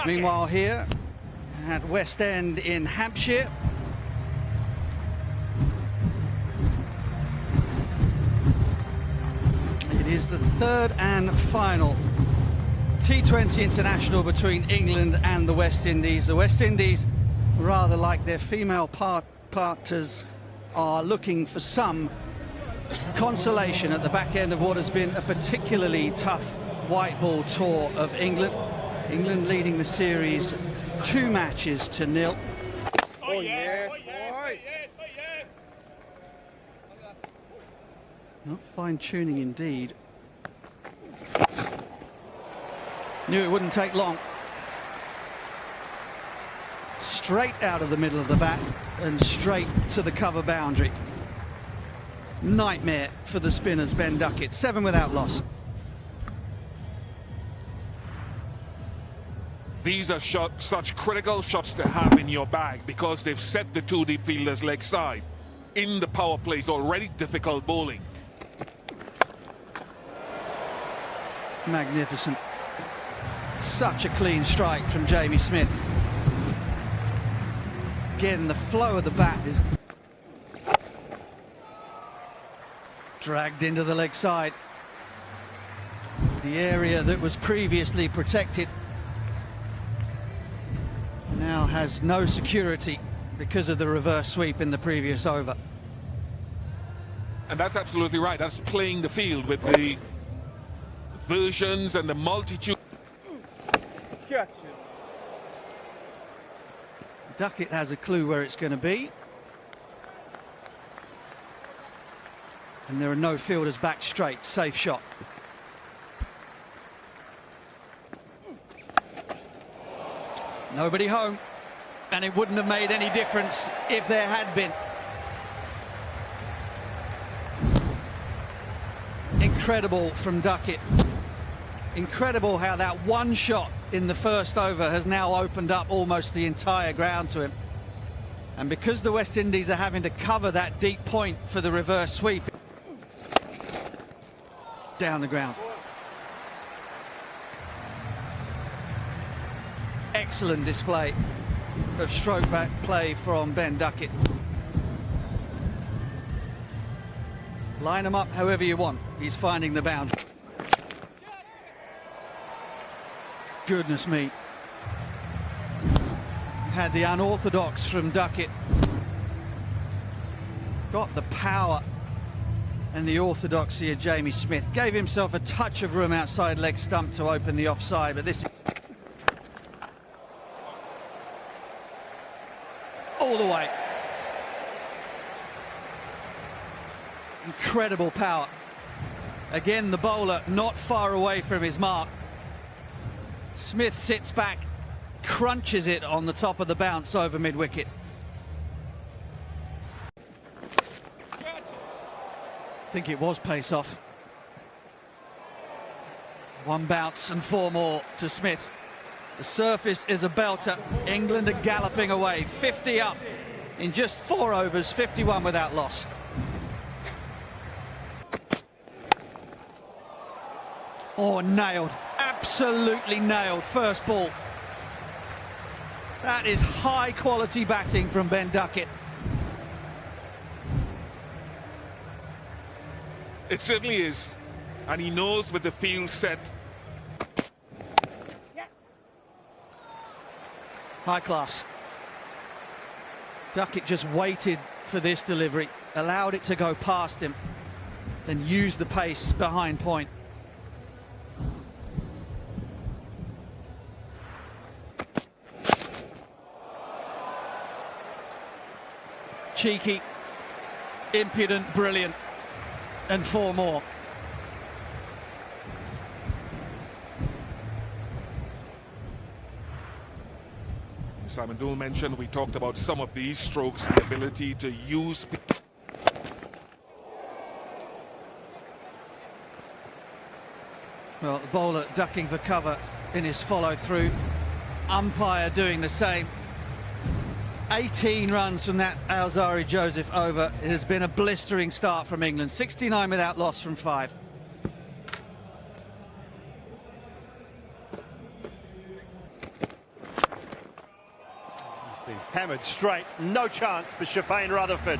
Meanwhile here at West End in Hampshire, it is the third and final T20 international between England and the West Indies. The West Indies, rather like their female partners, are looking for some consolation at the back end of what has been a particularly tough white ball tour of England. England leading the series 2-0. Oh yes, Not fine-tuning indeed. Knew it wouldn't take long. Straight out of the middle of the bat and straight to the cover boundary. Nightmare for the spinners, Ben Duckett. 7 without loss. These are such critical shots to have in your bag because they've set the two deep fielders leg side. In the power plays, already difficult bowling. Magnificent. Such a clean strike from Jamie Smith. Again, the flow of the bat is dragged into the leg side. The area that was previously protected now has no security because of the reverse sweep in the previous over. And that's absolutely right. That's playing the field with the versions and the multitude. Gotcha. Duckett has a clue where it's going to be. And there are no fielders back straight. Safe shot. Nobody home. And it wouldn't have made any difference if there had been. Incredible from Duckett. Incredible how that one shot in the first over has now opened up almost the entire ground to him. And because the West Indies are having to cover that deep point for the reverse sweep, down the ground. Excellent display of stroke back play from Ben Duckett. Line him up however you want. He's finding the boundary. Goodness me. Had the unorthodox from Duckett. Got the power and the orthodoxy of Jamie Smith. Gave himself a touch of room outside leg stump to open the offside, but this... all the way. Incredible power. Again, the bowler not far away from his mark. Smith sits back, crunches it on the top of the bounce over mid-wicket. I think it was pace off. One bounce and 4 more to Smith. The surface is a belter. England are galloping away, 50 up in just 4 overs, 51 without loss. Oh, nailed. Absolutely nailed. First ball. That is high quality batting from Ben Duckett. It certainly is. And he knows with the field set. High class. Duckett just waited for this delivery, allowed it to go past him, then used the pace behind point. Cheeky, impudent, brilliant, and 4 more. Simon Dool mentioned, we talked about some of these strokes, the ability to use. Well, the bowler ducking for cover in his follow-through. Umpire doing the same. 18 runs from that Alzari Joseph over. It has been a blistering start from England. 69 without loss from 5. Being hammered straight, no chance for Shafane Rutherford.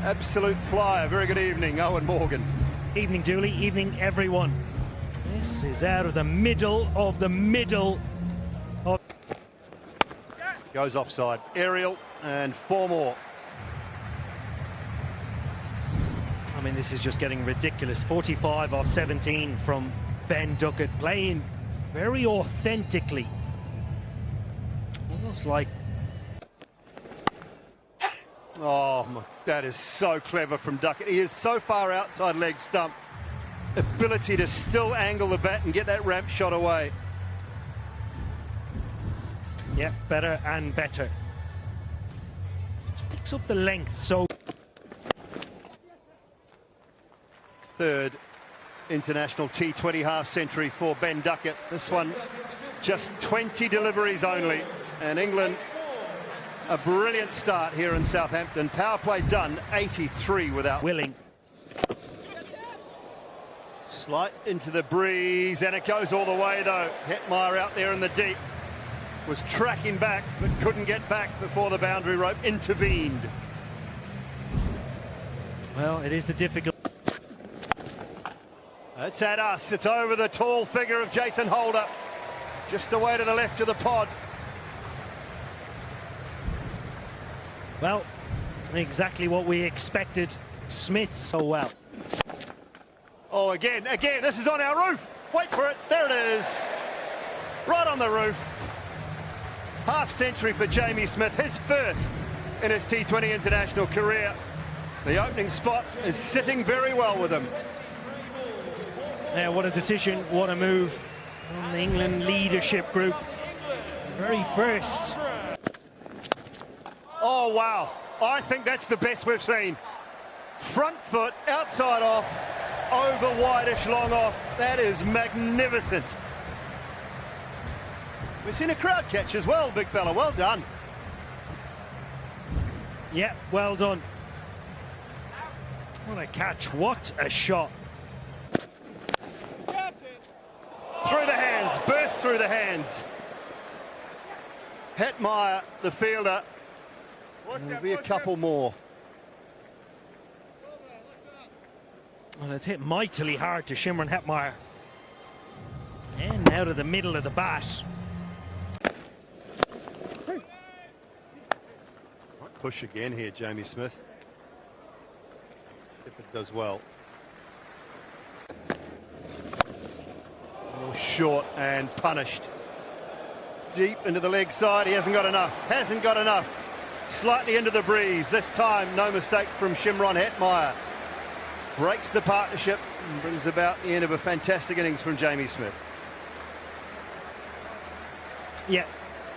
Absolute flyer. Very good evening, Owen Morgan. Evening, Dooley. Evening, everyone. This is out of the middle of the middle of... Goes offside. Aerial and 4 more. I mean, this is just getting ridiculous. 45 off 17 from Ben Duckett, playing very authentically. Almost like... Oh, that is so clever from Duckett. He is so far outside leg stump. Ability to still angle the bat and get that ramp shot away. Yeah, better and better. Just picks up the length so... Third international T20 half century for Ben Duckett. This one just 20 deliveries only, and England a brilliant start here in Southampton. Power play done, 83 without willing. Slight into the breeze, and it goes all the way though. Hetmeyer out there in the deep was tracking back but couldn't get back before the boundary rope intervened. Well, it is the difficult... It's at us. It's over the tall figure of Jason Holder, just away to the left of the pod. Well, exactly what we expected. Smith so well. Oh, again, this is on our roof. Wait for it. There it is. Right on the roof. Half century for Jamie Smith, his first in his T20 international career. The opening spot is sitting very well with him. Yeah, what a decision, what a move from the England leadership group. Very first. Oh, wow. I think that's the best we've seen. Front foot, outside off, over wideish long off. That is magnificent. We've seen a crowd catch as well, big fella. Well done. Yeah, well done. What a catch, what a shot. Through the hands, burst through the hands. Hetmeyer, the fielder. There'll be a couple more. Well, it's hit mightily hard to Shimron Hetmeyer. And out of the middle of the bat. Might push again here, Jamie Smith. If it does well. Short and punished. Deep into the leg side. He hasn't got enough. Hasn't got enough. Slightly into the breeze. This time, no mistake from Shimron Hetmeyer. Breaks the partnership and brings about the end of a fantastic innings from Jamie Smith. Yeah,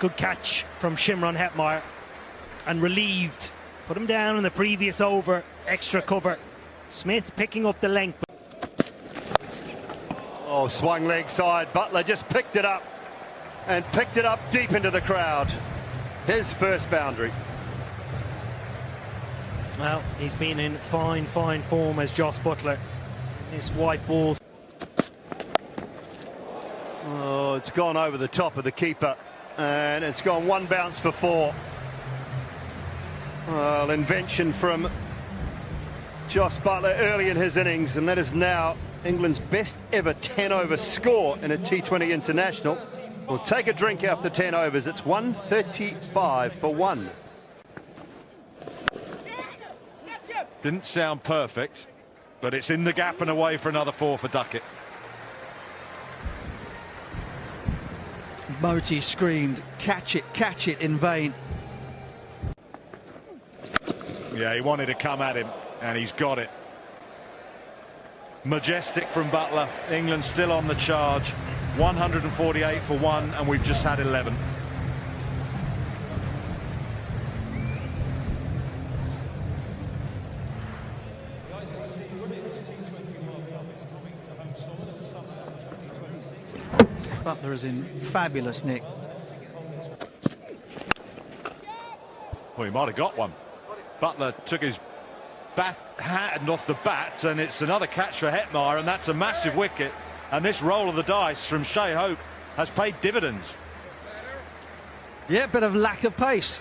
good catch from Shimron Hetmeyer. And relieved. Put him down in the previous over. Extra cover. Smith picking up the length. Oh, swung leg side. Butler just picked it up and picked it up deep into the crowd. His first boundary. Well, he's been in fine form as Joss Butler. This white ball. Oh, it's gone over the top of the keeper and it's gone one bounce for 4. Well, invention from Joss Butler early in his innings, and that is now England's best ever 10-over score in a T20 international. We'll take a drink after 10 overs. It's 135 for 1. Didn't sound perfect, but it's in the gap and away for another 4 for Duckett. Moti screamed, catch it in vain. Yeah, he wanted to come at him, and he's got it. Majestic from Butler. England still on the charge. 148 for 1, and we've just had 11. Butler is in fabulous nick. Well, he might have got one. Butler took his hand off the bat, and it's another catch for Hetmeyer, and that's a massive wicket. And this roll of the dice from Shai Hope has paid dividends. Yeah, bit of lack of pace.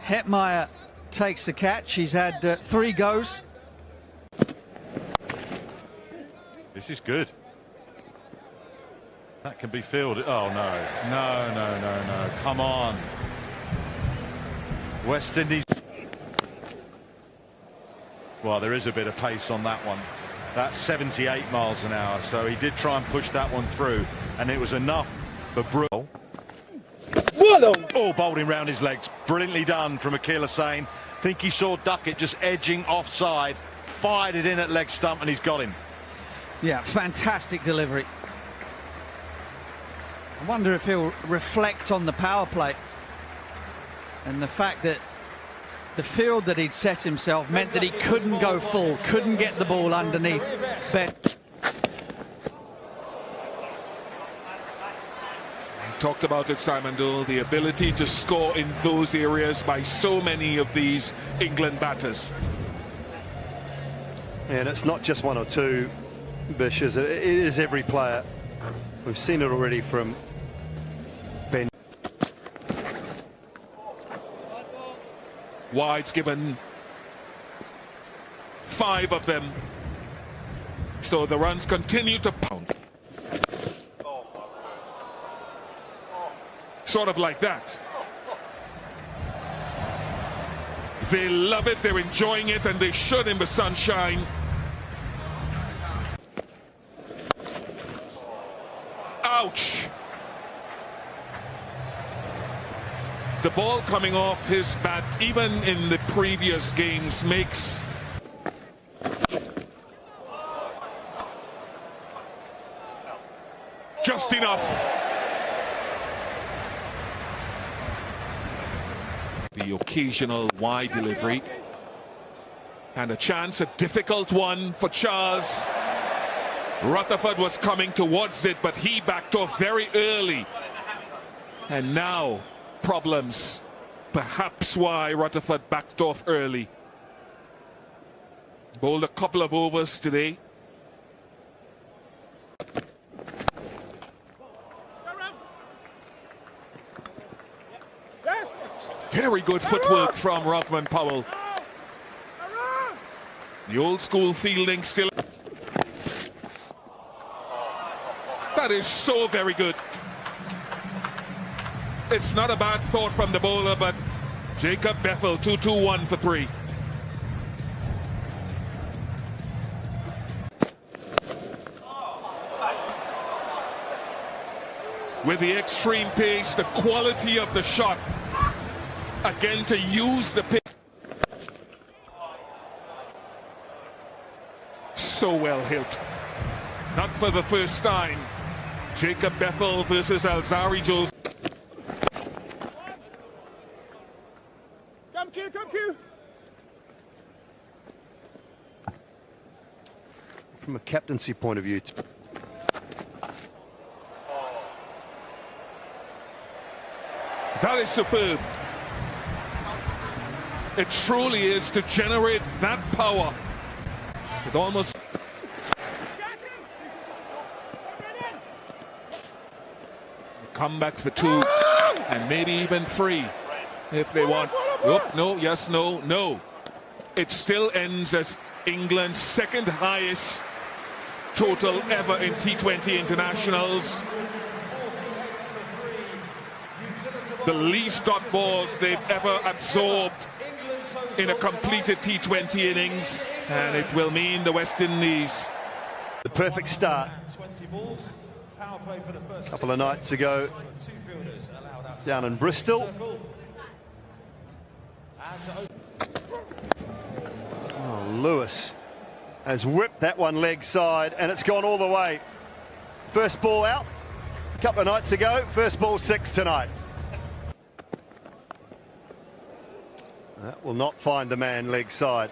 Hetmeyer takes the catch. He's had 3 goes. This is good. That can be fielded. Oh, no. No, no, no, no. Come on. West Indies. Well, there is a bit of pace on that one. That's 78 miles an hour, so he did try and push that one through, and it was enough for Brule. Oh, bowling round his legs. Brilliantly done from Akhil Hussain. Think he saw Duckett just edging offside, fired it in at leg stump, and he's got him. Yeah, fantastic delivery. I wonder if he'll reflect on the power play and the fact that the field that he'd set himself meant that he couldn't go full, couldn't get the ball underneath. Talked about it, Simon Dole, the ability to score in those areas by so many of these England batters. And it's not just 1 or 2, Bish, it is every player. We've seen it already from Ben. Wides given 5 of them. So the runs continue to pound. Sort of like that. They love it, they're enjoying it, and they should in the sunshine. Ouch! The ball coming off his bat, even in the previous games, makes just enough. The occasional wide delivery. And a chance, a difficult one for Charles. Rutherford was coming towards it, but he backed off very early. And now, problems. Perhaps why Rutherford backed off early. Bowled a couple of overs today. Very good footwork from Rockman Powell. The old school fielding still. That is so very good. It's not a bad thought from the bowler, but Jacob Bethel, 2-2-1 for 3. With the extreme pace, the quality of the shot. Again, to use the pitch. So well hit. Not for the first time. Jacob Bethel versus Alzari Joseph. Come Q. From a captaincy point of view. That is superb. It truly is to generate that power. With almost come back for 2 and maybe even 3 if they want. Oh, no, yes, no, no. It still ends as England's 2nd highest total ever in T20 internationals. The least dot balls they've ever absorbed in a completed T20 innings, and it will mean the West Indies. The perfect start. A couple of nights ago down in Bristol. Oh, Lewis has whipped that one leg side, and it's gone all the way. First ball out a couple of nights ago, first ball 6 tonight. That will not find the man leg side.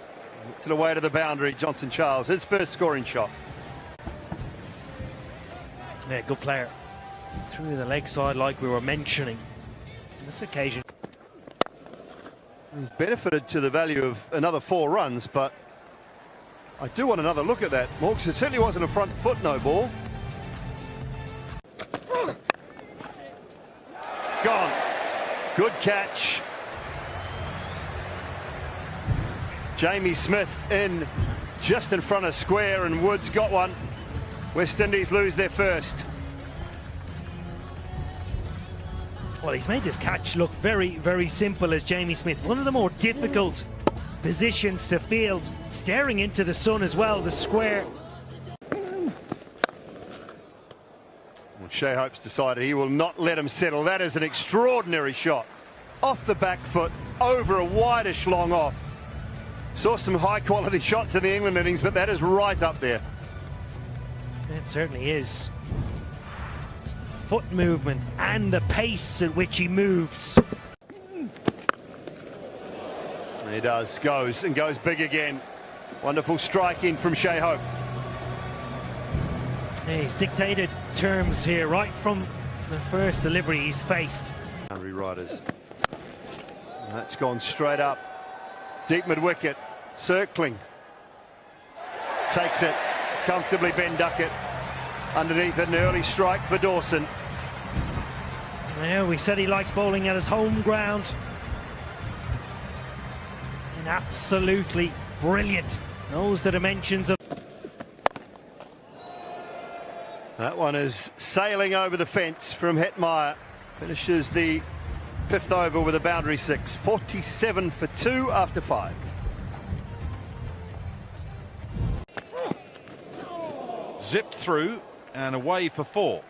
To the way to the boundary, Johnson Charles, his first scoring shot. Yeah, good player. Through the leg side, like we were mentioning on this occasion. He's benefited to the value of another 4 runs, but I do want another look at that, Morgs. It certainly wasn't a front foot no ball. gone. Good catch. Jamie Smith in just in front of square, and Woods got one. West Indies lose their first. Well, he's made this catch look very, very simple as Jamie Smith. One of the more difficult positions to field, staring into the sun as well, the square. Well, Shea Hope's decided he will not let him settle. That is an extraordinary shot. Off the back foot, over a wideish long off. Saw some high quality shots in the England innings, but that is right up there. It certainly is. Foot movement and the pace at which he moves. He does, goes big again. Wonderful striking from Shea Hope. He's dictated terms here right from the first delivery he's faced. Boundary riders. That's gone straight up. Deep mid-wicket, circling. Takes it comfortably, Ben Duckett. Underneath it, an early strike for Dawson. Yeah, we said he likes bowling at his home ground. And absolutely brilliant. Knows the dimensions of... That one is sailing over the fence from Hetmeyer. Finishes the fifth over with a boundary six. 47 for 2 after 5. Zipped through and away for 4.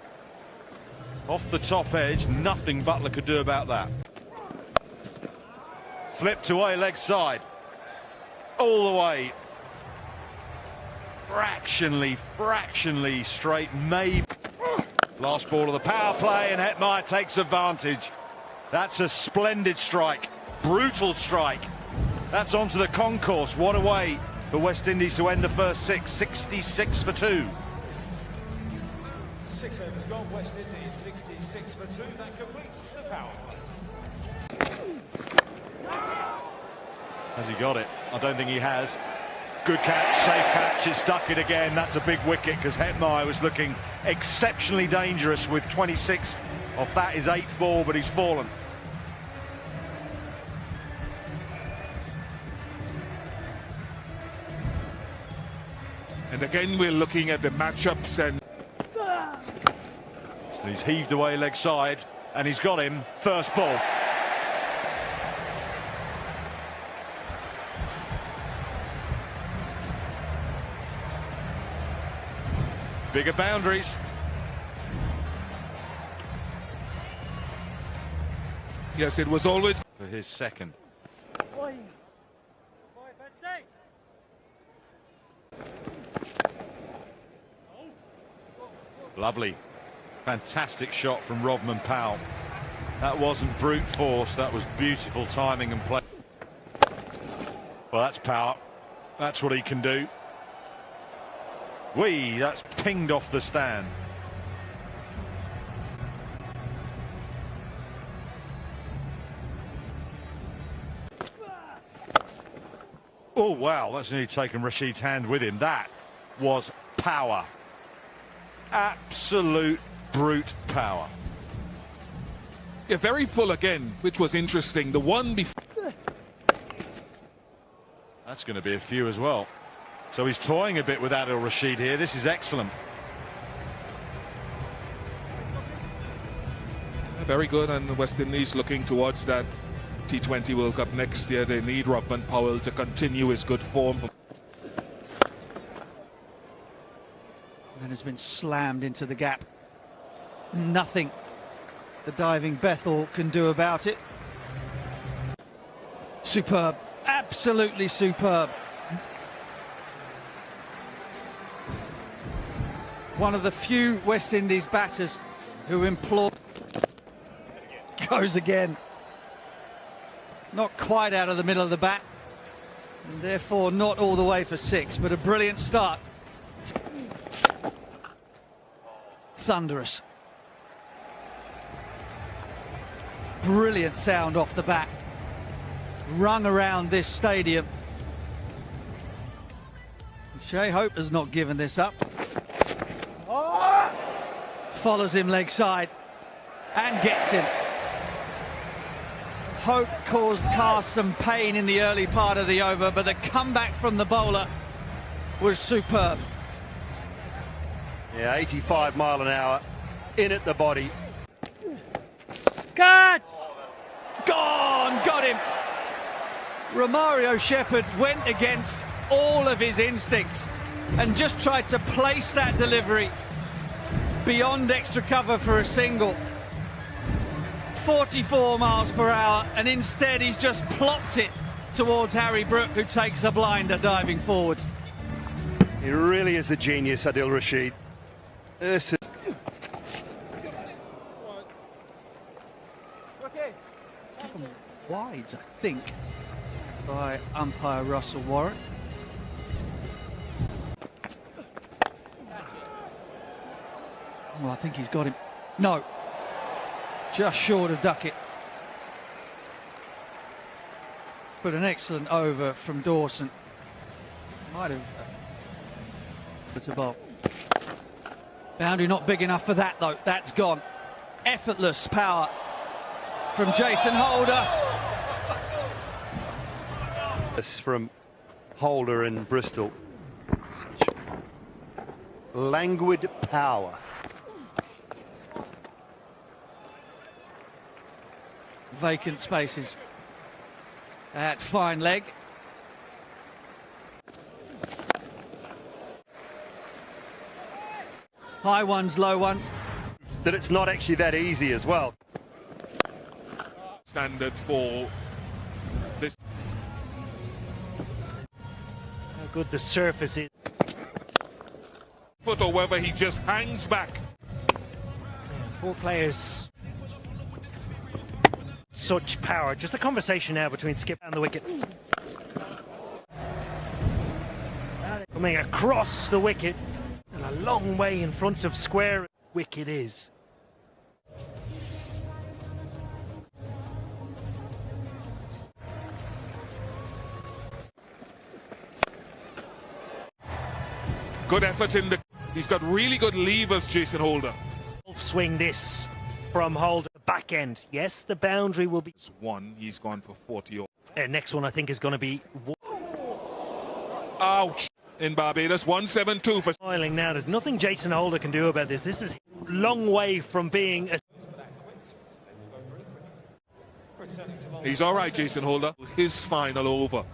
Off the top edge, nothing Butler could do about that. Flipped away leg side. All the way. Fractionally straight, maybe. Last ball of the power play, and Hetmeyer takes advantage. That's a splendid strike, brutal strike. That's onto the concourse. What a way for West Indies to end the first 6, 66 for 2. 6 overs gone, West Indies 66 for 2. That completes the power play. Has he got it? I don't think he has. Good catch, safe catch, it's Duckett again. That's a big wicket because Hetmeyer was looking exceptionally dangerous with 26 off that, his 8th ball, but he's fallen. And again, we're looking at the matchups, and he's heaved away leg side, and he's got him. First ball. Bigger boundaries. yes, it was always For his second. Lovely. Fantastic shot from Rodman Powell. That wasn't brute force, that was beautiful timing and play. Well, that's power. That's what he can do. That's pinged off the stand. Oh, wow, that's nearly taken Rashid's hand with him. That was power. Absolute brute power. yeah, very full again, which was interesting. The one before. That's going to be a few as well. So he's toying a bit with Adil Rashid here. This is excellent. Very good, and the West Indies looking towards that T20 World Cup next year. They need Rodman Powell to continue his good form. And has been slammed into the gap. Nothing the diving Bethel can do about it. Superb, absolutely superb. One of the few West Indies batters who implore. Goes again. Not quite out of the middle of the bat, and therefore not all the way for 6, but a brilliant start. Thunderous. Brilliant sound off the bat. Rung around this stadium. Shea Hope has not given this up. Follows him leg side and gets him. Hope caused Carr some pain in the early part of the over, but the comeback from the bowler was superb. Yeah, 85 mile an hour in at the body. Catch! Gone! Got him! Romario Shepherd went against all of his instincts and just tried to place that delivery beyond extra cover for a single. 44 miles per hour, and instead he's just plopped it towards Harry Brook, who takes a blinder diving forwards. He really is a genius, Adil Rashid. This is... Wides, I think, by umpire Russell Warren. Well, I think he's got him. No, just short of Duckett. But an excellent over from Dawson. Might have put a ball. Boundary not big enough for that though. That's gone. Effortless power from Jason Holder. This from Holder in Bristol. Languid power. Vacant spaces at fine leg. High ones, low ones. That it's not actually that easy as well. Standard for this. How good the surface is. Foot, or whether he just hangs back. Four players. Such power. Just a conversation now between Skip and the wicket. Coming across the wicket. And a long way in front of square wicket is. Good effort in the... He's got really good levers, Jason Holder. Swing this from Holder. Back end. Yes, the boundary will be... One, he's gone for 40. Next one I think is going to be... Ouch! In Barbados, 172 for... Smiling now. There's nothing Jason Holder can do about this. This is a long way from being a... He's all right, Jason Holder. His final over.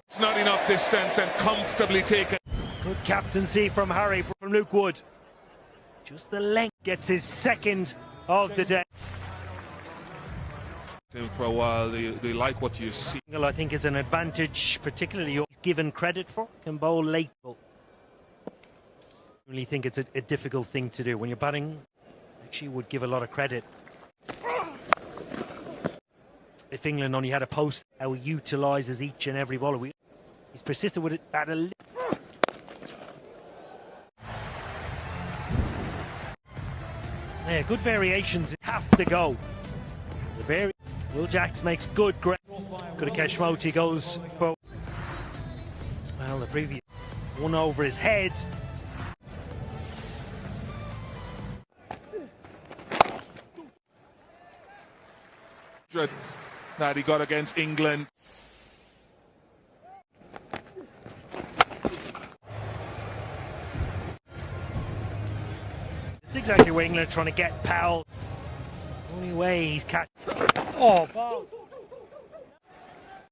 It's not enough distance and comfortably taken. Good captaincy from Harry, from Luke Wood. Just the length. Gets his second of the day. For a while, they like what you see. I think is an advantage, particularly given credit for. Can bowl late. I really think it's a difficult thing to do when you're batting. Actually, would give a lot of credit. If England only had a post, how he utilises each and every bowler. He's persisted with it at a. Yeah, good variations have to go. Will Jacks makes good grab. Good Keshmoti goes for. Well, the previous one over his head. That he got against England. It's exactly where England are trying to get Powell. Only way he's catch. Oh, ball.